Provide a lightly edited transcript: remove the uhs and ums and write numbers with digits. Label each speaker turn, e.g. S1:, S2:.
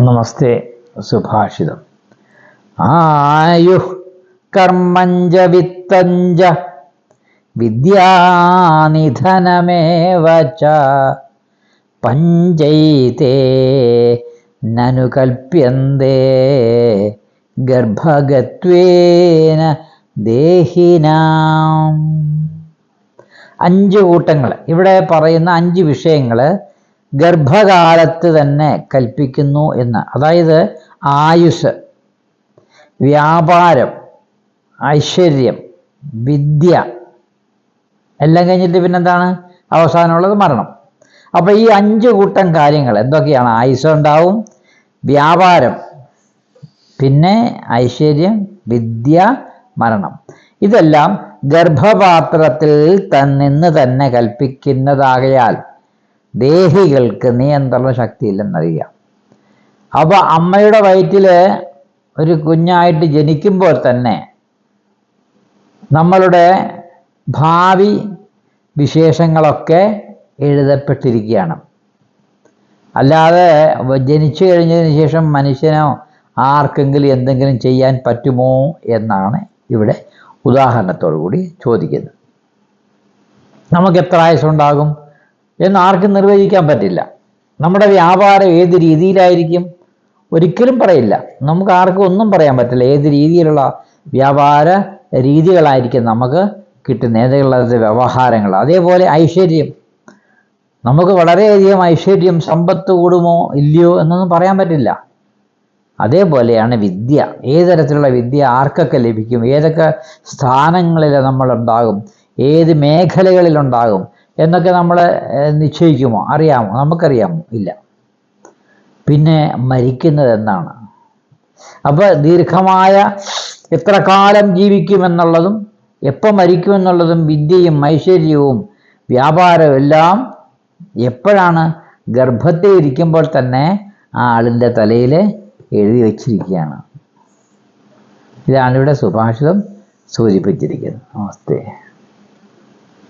S1: നമസ്തേ. സുഭാഷിതം. ആയു കർമ്മഞ്ച വിത്തഞ്ച വിദ്യാനിധനമേവ ച പഞ്ചൈതേ നനു കൽപ്യന്തേ ഗർഭഗത്വേന ദേഹിനാം. 5 കൂട്ടങ്ങൾ ഇവിടെ പറയുന്ന 5 വിഷയങ്ങൾ ഗർഭകാലത്ത് തന്നെ കൽപ്പിക്കുന്നു എന്ന്. അതായത് ആയുസ്, വ്യാപാരം, ഐശ്വര്യം, വിദ്യ എല്ലാം കഴിഞ്ഞിട്ട് പിന്നെന്താണ് അവസാനമുള്ളത്? മരണം. അപ്പോൾ ഈ 5 കൂട്ടം കാര്യങ്ങൾ എന്തൊക്കെയാണ്? ആയുസ് ഉണ്ടാവും, വ്യാപാരം, പിന്നെ ഐശ്വര്യം, വിദ്യ, മരണം. ഇതെല്ലാം ഗർഭപാത്രത്തിൽ നിന്ന് തന്നെ കൽപ്പിക്കുന്നതാകയാൽ ദേഹികൾക്ക് നിയന്ത്രണ ശക്തിയില്ലെന്നറിയാം. അപ്പോൾ അമ്മയുടെ വയറ്റിൽ ഒരു കുഞ്ഞായിട്ട് ജനിക്കുമ്പോൾ തന്നെ നമ്മളുടെ ഭാവി വിശേഷങ്ങളൊക്കെ എഴുതപ്പെട്ടിരിക്കുകയാണ്. അല്ലാതെ ജനിച്ചു കഴിഞ്ഞതിന് ശേഷം മനുഷ്യനോ ആർക്കെങ്കിലും എന്തെങ്കിലും ചെയ്യാൻ പറ്റുമോ എന്നാണ് ഇവിടെ ഉദാഹരണത്തോടു കൂടി ചോദിക്കുന്നത്. നമുക്ക് എത്ര ആയുസ്സുണ്ടാകും എന്ന് ആർക്കും നിർവചിക്കാൻ പറ്റില്ല. നമ്മുടെ വ്യാപാരം ഏത് രീതിയിലായിരിക്കും ഒരിക്കലും പറയില്ല. നമുക്ക് ആർക്കും ഒന്നും പറയാൻ പറ്റില്ല. ഏത് രീതിയിലുള്ള വ്യാപാര രീതികളായിരിക്കും നമുക്ക് കിട്ടുന്ന, ഏതുള്ള വ്യവഹാരങ്ങൾ. അതേപോലെ ഐശ്വര്യം, നമുക്ക് വളരെയധികം ഐശ്വര്യം, സമ്പത്ത് കൂടുമോ ഇല്ലയോ എന്നൊന്നും പറയാൻ പറ്റില്ല. അതേപോലെയാണ് വിദ്യ. ഏത് തരത്തിലുള്ള വിദ്യ ആർക്കൊക്കെ ലഭിക്കും, ഏതൊക്കെ സ്ഥാനങ്ങളിൽ നമ്മളുണ്ടാകും, ഏത് മേഖലകളിലുണ്ടാകും എന്നൊക്കെ നമ്മൾ നിശ്ചയിക്കുമോ? അറിയാമോ? നമുക്കറിയാമോ? ഇല്ല. പിന്നെ മരിക്കുന്നത് എന്നാണ്. അപ്പോൾ ദീർഘമായ എത്ര കാലം ജീവിക്കുമെന്നുള്ളതും എപ്പോൾ മരിക്കുമെന്നുള്ളതും വിദ്യയും ഐശ്വര്യവും വ്യാപാരവും എല്ലാം എപ്പോഴാണ്? ഗർഭത്തിൽ ഇരിക്കുമ്പോൾ തന്നെ ആ ആളിൻ്റെ തലയിൽ എഴുതി വച്ചിരിക്കുകയാണ്. ഇതാണ് ഇവിടെ സുഭാഷിതം സൂചിപ്പിച്ചിരിക്കുന്നത്. നമസ്തേ.